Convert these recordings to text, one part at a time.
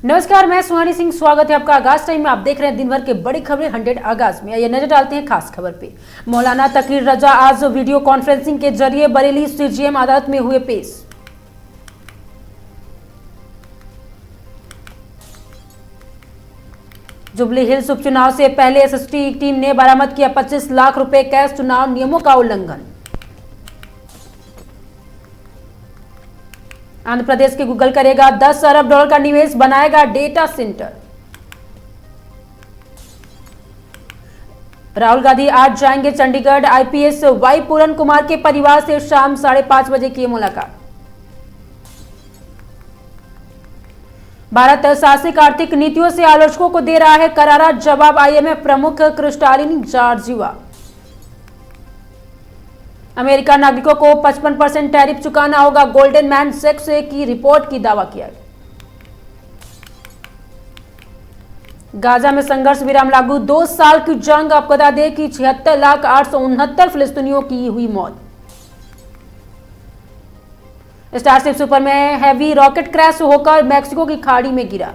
नमस्कार, मैं सुहानी सिंह। स्वागत है आपका आगाज टाइम में। आप देख रहे हैं दिन भर के बड़ी खबरें 100 आगाज में। आइए नजर डालते हैं खास खबर पे। मौलाना तकीर रजा आज वीडियो कॉन्फ्रेंसिंग के जरिए बरेली सीजीएम अदालत में हुए पेश। जुबली हिल्स उपचुनाव से पहले एसएसटी टीम ने बरामद किया 25 लाख रुपए कैश। चुनाव नियमों का उल्लंघन। आंध्र प्रदेश के गूगल करेगा 10 अरब डॉलर का निवेश, बनाएगा डेटा सेंटर। राहुल गांधी आज जाएंगे चंडीगढ़। आईपीएस वाई पूरन कुमार के परिवार से शाम 5:30 बजे की मुलाकात। भारत साहसिक आर्थिक नीतियों से आलोचकों को दे रहा है करारा जवाब। आईएमएफ प्रमुख क्रिस्टालिन जॉर्जिवा। अमेरिका नागरिकों को 55% टैरिफ चुकाना होगा। गोल्डन मैन सेक्स की रिपोर्ट की दावा किया। गाजा में संघर्ष विराम लागू, 2 साल की जंग। आपको बता दें कि 76,869 फिलिस्तीनियों की हुई मौत। स्टारशिप सुपर में हैवी रॉकेट क्रैश होकर मैक्सिको की खाड़ी में गिरा।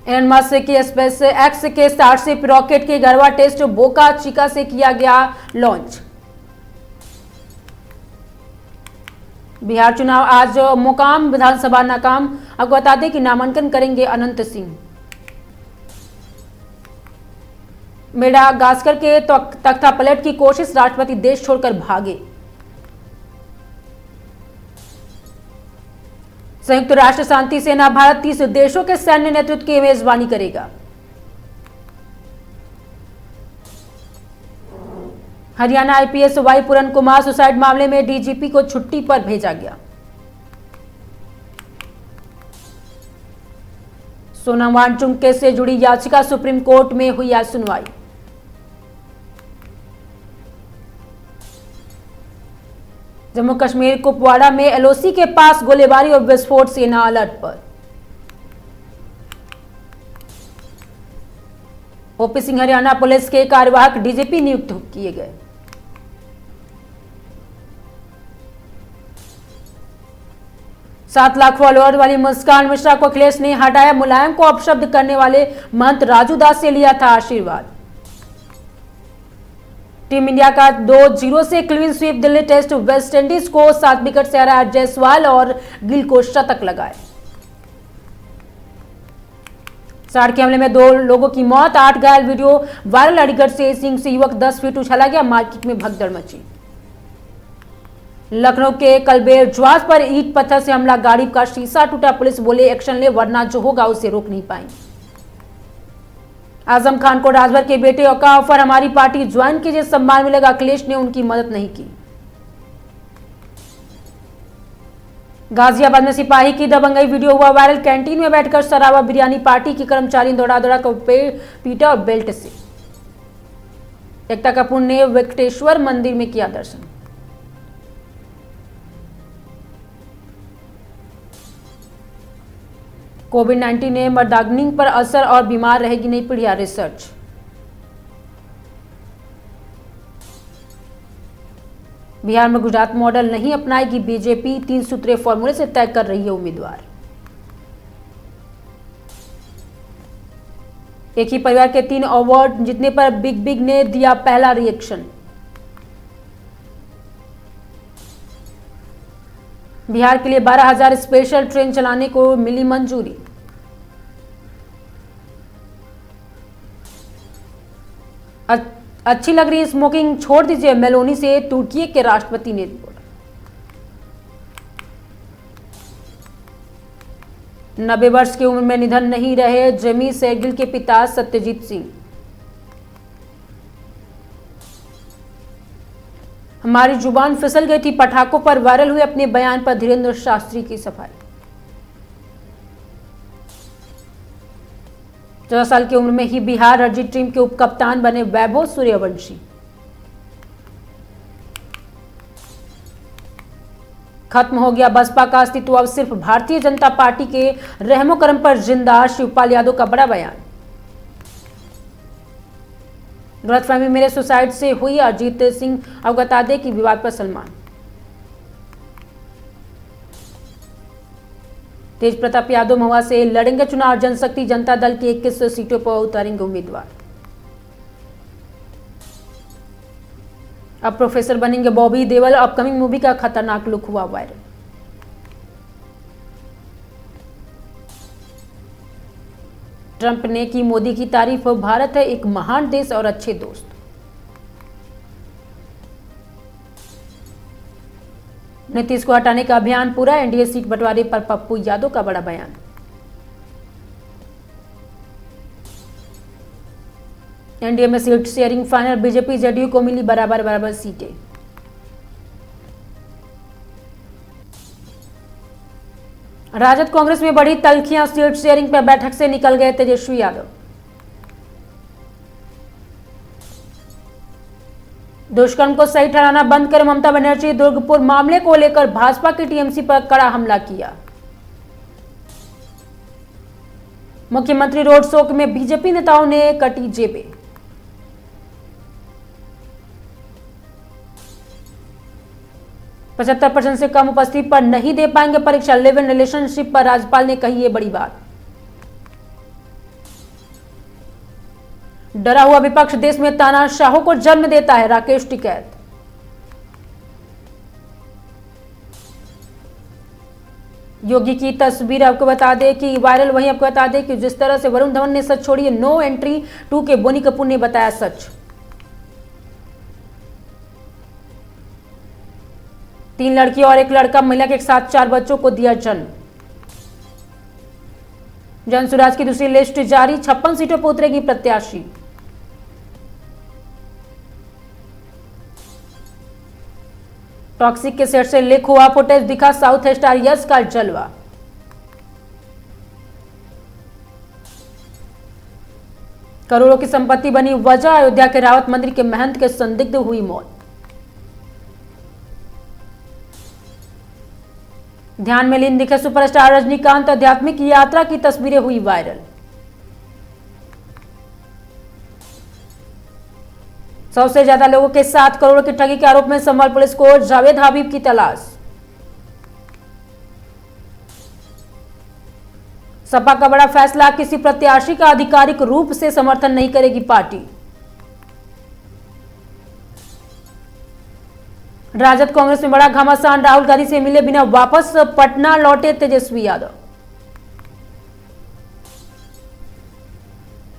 एलन मस्क के स्पेस एक्स के स्टारशिप रॉकेट के गरवा टेस्ट बोका चिका से किया गया लॉन्च। बिहार चुनाव आज मोकाम विधानसभा नाकाम। आपको बता दें कि नामांकन करेंगे अनंत सिंह। मेडागास्कर के तख्ता पलट की कोशिश, राष्ट्रपति देश छोड़कर भागे। संयुक्त राष्ट्र शांति सेना भारत 30 देशों के सैन्य नेतृत्व की मेजबानी करेगा। हरियाणा आईपीएस वाई पूरन कुमार सुसाइड मामले में डीजीपी को छुट्टी पर भेजा गया। सोनम वांगचुक केस से जुड़ी याचिका सुप्रीम कोर्ट में हुई आज सुनवाई। जम्मू कश्मीर कुपवाड़ा में एलओसी के पास गोलीबारी और विस्फोट, सेना अलर्ट पर। ओपी सिंह हरियाणा पुलिस के कार्यवाहक डीजीपी नियुक्त किए गए। सात लाख फॉलोअर वाली मुस्कान मिश्रा को अखिलेश ने हटाया। मुलायम को अपशब्द करने वाले महंत राजू दास से लिया था आशीर्वाद। टीम इंडिया का 2-0 से clean sweep. Delhi test West Indies को 7 विकेट से हराया। जायसवाल और गिल को शतक लगाए। साड़ के हमले में 2 लोगों की मौत, 8 घायल। Video viral. अलीगढ़ से सिंह से युवक 10 फीट उछाला गया, मार्केट में भगदड़ मची। लखनऊ के कलबेर ज्वास पर ईंट पत्थर से हमला, गाड़ी का शीशा टूटा। पुलिस बोले एक्शन ले वरना जो होगा उसे रोक नहीं पाएंगे। आजम खान को राजभर के बेटे का ऑफर, हमारी पार्टी ज्वाइन कीजिए, सम्मान मिलेगा। अखिलेश ने उनकी मदद नहीं की। गाजियाबाद में सिपाही की दबंगई वीडियो हुआ वायरल। कैंटीन में बैठकर शराबा बिरयानी, पार्टी की कर्मचारी दौड़ा कर पीटा और बेल्ट से। एकता कपूर ने वेंकटेश्वर मंदिर में किया दर्शन। कोविड-19 ने मर्दाग्नि पर असर और बीमार रहेगी नई पीढ़ियां, रिसर्च। बिहार में गुजरात मॉडल नहीं अपनाएगी बीजेपी, 3 सूत्रीय फॉर्मूले से तय कर रही है उम्मीदवार। एक ही परिवार के 3 अवार्ड जीतने पर बिग बिग ने दिया पहला रिएक्शन। बिहार के लिए 12,000 स्पेशल ट्रेन चलाने को मिली मंजूरी। अच्छी लग रही स्मोकिंग, छोड़ दीजिए, मेलोनी से तुर्की के राष्ट्रपति ने बोला। 90 वर्ष की उम्र में निधन नहीं रहे जमी शेरगिल के पिता सत्यजीत सिंह। हमारी जुबान फिसल गई थी, पटाखों पर वायरल हुए अपने बयान पर धीरेन्द्र शास्त्री की सफाई। 14 साल की उम्र में ही बिहार रणजी टीम के उप कप्तान बने वैभव सूर्यवंशी। खत्म हो गया बसपा का अस्तित्व, अब सिर्फ भारतीय जनता पार्टी के रहमो करम पर जिंदा। शिवपाल यादव का बड़ा बयान। गलतफहमी मेरे सुसाइड से हुई, अजीत सिंह। अब बता दें कि विवाद पर सलमान। तेज प्रताप यादव महुआ से लड़ेंगे चुनाव। जनशक्ति जनता दल की 21 सीटों पर उतारेंगे उम्मीदवार। अब प्रोफेसर बनेंगे बॉबी देओल। अपकमिंग मूवी का खतरनाक लुक हुआ वायरल। ट्रंप ने की मोदी की तारीफ। भारत है एक महान देश और अच्छे दोस्त। नीतीश को हटाने का अभियान पूरा। एनडीए सीट बंटवारे पर पप्पू यादव का बड़ा बयान। एनडीए में seat sharing final. BJP JDU को मिली बराबर सीटें। राजद कांग्रेस में बढ़ी तल्खियां। सीट शेयरिंग पर बैठक से निकल गए तेजस्वी यादव। दुष्कर्म को सही ठहराना बंद कर ममता बनर्जी। दुर्गपुर मामले को लेकर भाजपा की टीएमसी पर कड़ा हमला किया। मुख्यमंत्री रोड शो में बीजेपी नेताओं ने कटी जेबें। %75 से कम उपस्थिति पर नहीं दे पाएंगे परीक्षा। लिव इन रिलेशनशिप पर राज्यपाल ने कही ये बड़ी बात। डरा हुआ विपक्ष देश में तानाशाहों को जन्म देता है। राकेश टिकैत। योगी की तस्वीर आपको बता दें कि वायरल। वहीं आपको बता दें कि जिस तरह से वरुण धवन ने सच छोड़ी है। नो एंट्री 2 के बोनी कपूर ने बताया सच। 3 लड़की और 1 लड़का महिला के साथ 4 बच्चों को दिया जन्म। जनसुराज की दूसरी लिस्ट जारी। 56 सीटों पर उतरेगी प्रत्याशी। टॉक्सिक के सेट से लीक हुआ फुटेज दिखा साउथ स्टार यश का जलवा। करोड़ों की संपत्ति बनी वजह। अयोध्या के रावत मंदिर के महंत के संदिग्ध हुई मौत। ध्यान में लीन दिखे सुपरस्टार रजनीकांत। आध्यात्मिक यात्रा की तस्वीरें हुई वायरल। सौ से ज्यादा लोगों के 7 करोड़ की ठगी के आरोप में संभल पुलिस को जावेद हबीब की तलाश। सपा का बड़ा फैसला। किसी प्रत्याशी का आधिकारिक रूप से समर्थन नहीं करेगी पार्टी। राजद कांग्रेस में बड़ा घमासान। राहुल गांधी से मिले बिना वापस पटना लौटे तेजस्वी यादव।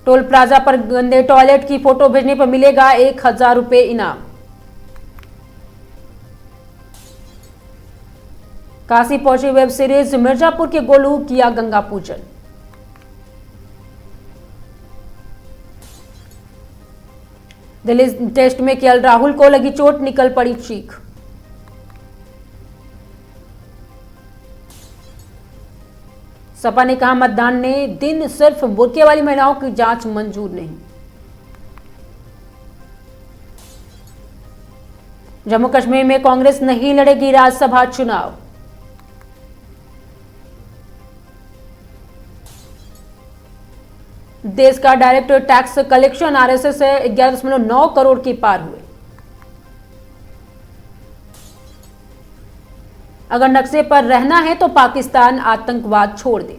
टोल प्लाजा पर गंदे टॉयलेट की फोटो भेजने पर मिलेगा 1000 रुपए इनाम। काशी पहुंची वेब सीरीज। मिर्जापुर के गोलू किया गंगा पूजन। दिल्ली टेस्ट में केएल राहुल को लगी चोट। निकल पड़ी चीख। सपा ने कहा मतदान ने दिन सिर्फ बुर्के वाली महिलाओं की जांच मंजूर नहीं। जम्मू कश्मीर में कांग्रेस नहीं लड़ेगी राज्यसभा चुनाव। देश का डायरेक्ट टैक्स कलेक्शन आरएसएस से 11.9 करोड़ के पार हुए। अगर नक्शे पर रहना है तो पाकिस्तान आतंकवाद छोड़ दे।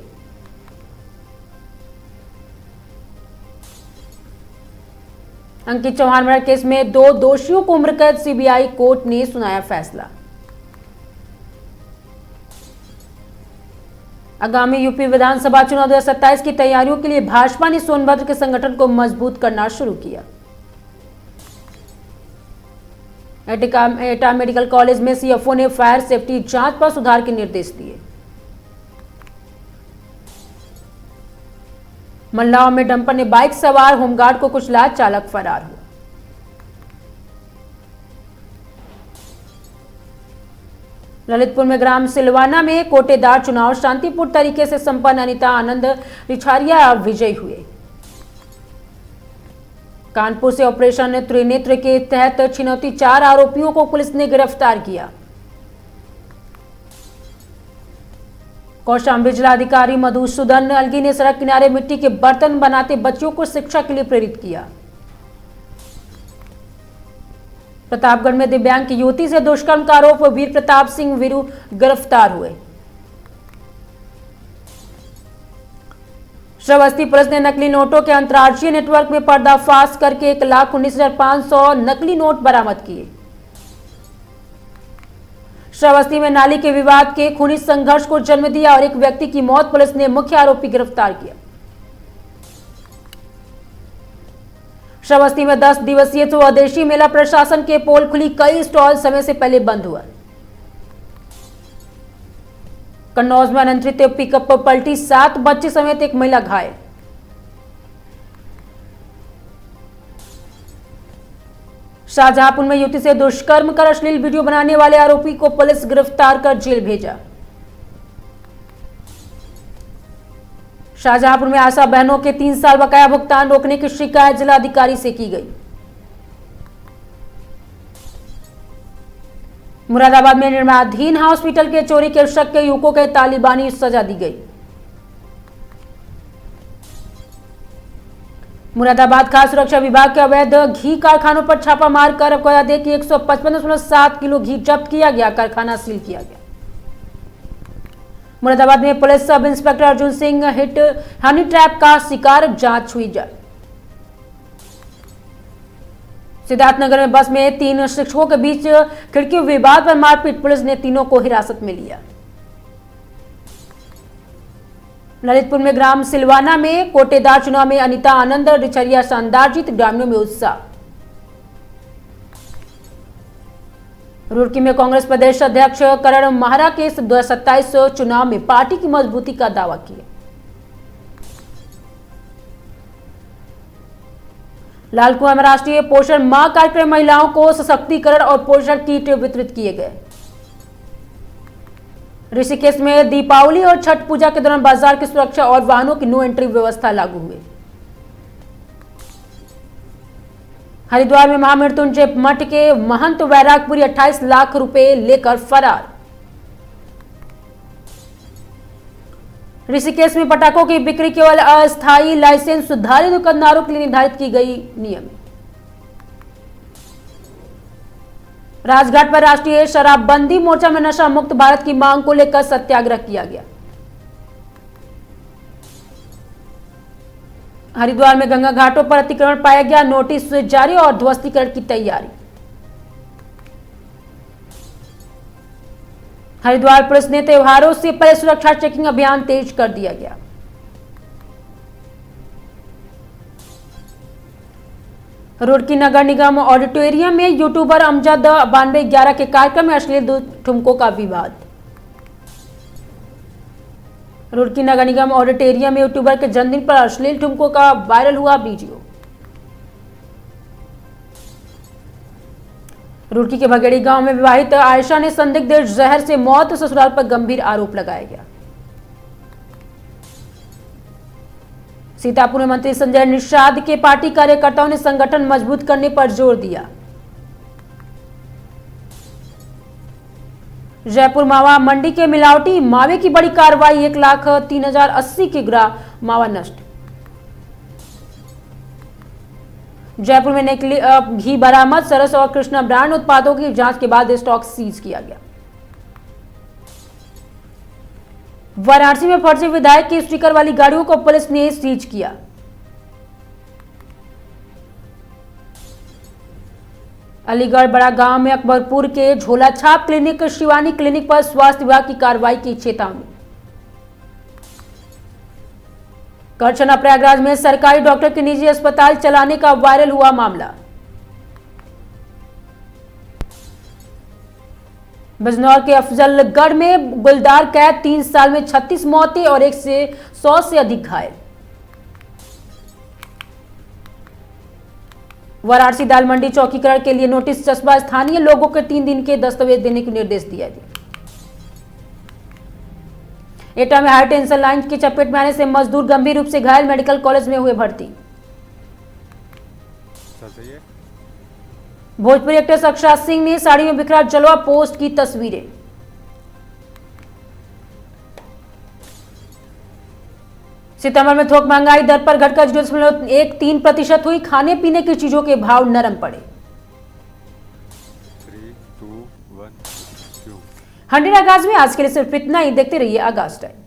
अंकित चौहान मर्डर केस में 2 दोषियों को उम्र कैद। सीबीआई कोर्ट ने सुनाया फैसला। आगामी यूपी विधानसभा चुनाव 2027 की तैयारियों के लिए भाजपा ने सोनभद्र के संगठन को मजबूत करना शुरू किया। एटा मेडिकल कॉलेज में सीएफओ ने फायर सेफ्टी जांच पर सुधार के निर्देश दिए। मंडलाओं में डंपर ने बाइक सवार होमगार्ड को कुचला। चालक फरार हुआ। ललितपुर में ग्राम सिलवाना में कोटेदार चुनाव शांतिपूर्ण तरीके से संपन्न। अनिता आनंद रिछारिया विजयी हुए। कानपुर से ऑपरेशन त्रिनेत्र के तहत छिनौती 4 आरोपियों को पुलिस ने गिरफ्तार किया। कौशाम्बी जिलाधिकारी मधुसूदन अलगी ने सड़क किनारे मिट्टी के बर्तन बनाते बच्चों को शिक्षा के लिए प्रेरित किया। प्रतापगढ़ में दिव्यांग की युवती से दुष्कर्म का आरोप। वीर प्रताप सिंह वीरू गिरफ्तार हुए। श्रावस्ती पुलिस ने नकली नोटों के अंतर्राज्यीय नेटवर्क में पर्दाफाश करके 1,19,500 नकली नोट बरामद किए। श्रावस्ती में नाली के विवाद के खूनी संघर्ष को जन्म दिया और एक व्यक्ति की मौत, पुलिस ने मुख्य आरोपी गिरफ्तार किया। श्रावस्ती में 10 दिवसीय स्वदेशी मेला प्रशासन के पोल खुली, कई स्टॉल समय से पहले बंद हुआ। कन्नौज में अनियंत्रित पिकअप पलटी, 7 बच्चे समेत एक महिला घायल। शाहजहांपुर में युवती से दुष्कर्म कर अश्लील वीडियो बनाने वाले आरोपी को पुलिस गिरफ्तार कर जेल भेजा। शाहजहांपुर में आशा बहनों के 3 साल बकाया भुगतान रोकने की शिकायत जिलाधिकारी से की गई। मुरादाबाद में निर्माणाधीन हॉस्पिटल के चोरी के शक के युवकों के तालिबानी सजा दी गई। मुरादाबाद खाद्य सुरक्षा विभाग के अवैध घी कारखानों पर छापा मारकर बता दें कि 155.7 किलो घी जब्त किया गया, कारखाना सील किया गया। मुरादाबाद में police sub inspector Arjun Singh hit honey trap का शिकार, जांच हुई जाए। सिद्धार्थनगर में बस में 3 शिक्षकों के बीच खिड़की विवाद पर मारपीट, पुलिस ने तीनों को हिरासत में लिया। ललितपुर में ग्राम सिलवाना में कोटेदार चुनाव में अनीता आनंद रिचरिया शानदार जीत, ग्रामीणों में उत्साह। रुड़की में कांग्रेस प्रदेश अध्यक्ष करण माहरा के 2027 चुनाव में पार्टी की मजबूती का दावा किया। लालकुआं में राष्ट्रीय पोषण माह कार्यक्रम, महिलाओं को सशक्तिकरण और पोषण किट वितरित किए गए। ऋषिकेश में दीपावली और छठ पूजा के दौरान बाजार की सुरक्षा और वाहनों की नो एंट्री व्यवस्था लागू हुई। हरिद्वार में महामृत्युंजय मठ के महंत वैरागपुरी 28 लाख रुपए लेकर फरार। ऋषिकेश में पटाखों की बिक्री केवल अस्थायी लाइसेंस सुधारी दुकानदारों के लिए निर्धारित की गई नियम। राजघाट पर राष्ट्रीय शराबबंदी मोर्चा में नशा मुक्त भारत की मांग को लेकर सत्याग्रह किया गया। हरिद्वार में गंगा घाटों पर अतिक्रमण पाया गया, नोटिस जारी और ध्वस्तीकरण की तैयारी। हरिद्वार पुलिस ने त्योहारों से पहले सुरक्षा चेकिंग अभियान तेज कर दिया गया। रुड़की नगर निगम ऑडिटोरियम में यूट्यूबर अमजद 9211 के कार्यक्रम में अश्लील ठुमकों का विवाद। रुड़की नगर निगम ऑडिटोरियम में यूट्यूबर के जन्मदिन पर अश्लील ठुमकों का वायरल हुआ वीडियो। रुड़की के भगेड़ी गांव में विवाहित आयशा ने संदिग्ध जहर से मौत, ससुराल पर गंभीर आरोप लगाया गया। सीतापुर में मंत्री संजय निषाद के पार्टी कार्यकर्ताओं ने संगठन मजबूत करने पर जोर दिया। जयपुर मावा मंडी के मिलावटी मावे की बड़ी कार्रवाई, 1,03,080 किग्रा मावा नष्ट। जयपुर में नकली घी बरामद, सरस और कृष्णा ब्रांड उत्पादों की जांच के बाद स्टॉक सीज किया गया। वाराणसी में फर्जी विधायक की स्टिकर वाली गाड़ियों को पुलिस ने सीज किया। अलीगढ़ बड़ा गांव में अकबरपुर के झोला छाप क्लिनिक शिवानी क्लिनिक पर स्वास्थ्य विभाग की कार्रवाई की चेतावनी। करछना प्रयागराज में सरकारी डॉक्टर के निजी अस्पताल चलाने का वायरल हुआ मामला। बिजनौर के अफजलगढ़ में गुलदार कैद, 3 साल में 36 मौतें और 100 से अधिक घायल। वाराणसी दाल मंडी चौकीकरण के लिए नोटिस चस्पा, स्थानीय लोगों के 3 दिन के दस्तावेज देने के निर्देश दिया गया। एटा में हाई टेंशन लाइन की चपेट में आने से मजदूर गंभीर रूप से घायल, मेडिकल कॉलेज में हुए भर्ती। भोजपुरी एक्ट्रेस अक्षरा सिंह ने साड़ी में बिखरा जलवा, पोस्ट की तस्वीरें। सितंबर में थोक महंगाई दर पर घटकर 0.13% हुई, खाने पीने की चीजों के भाव नरम पड़े। 3, 2, 1, 100 आगाज में आज के लिए सिर्फ इतना ही। देखते रहिए आगाज टाइम।